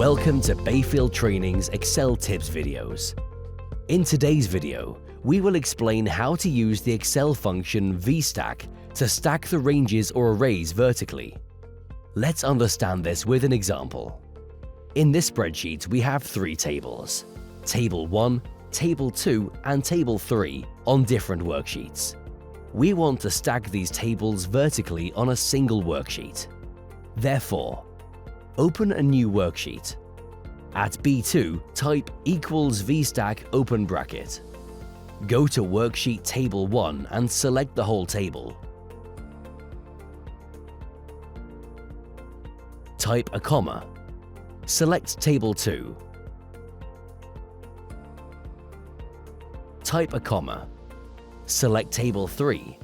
Welcome to Bayfield Training's Excel Tips videos. In today's video, we will explain how to use the Excel function VStack to stack the ranges or arrays vertically. Let's understand this with an example. In this spreadsheet, we have three tables: Table 1, Table 2, and Table 3 on different worksheets. We want to stack these tables vertically on a single worksheet. Therefore, open a new worksheet. At B2, type equals VStack open bracket. Go to worksheet Table 1 and select the whole table. Type a comma. Select Table 2. Type a comma. Select Table 3.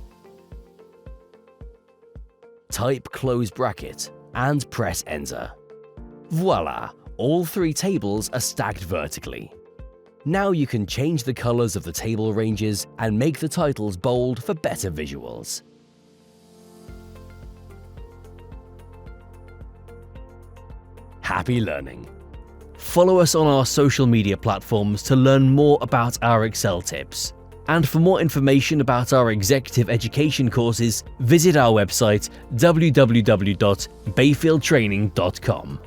Type close bracket and press Enter. Voila! All three tables are stacked vertically. Now you can change the colors of the table ranges and make the titles bold for better visuals. Happy learning! Follow us on our social media platforms to learn more about our Excel tips. And for more information about our executive education courses, visit our website www.bayfieldtraining.com.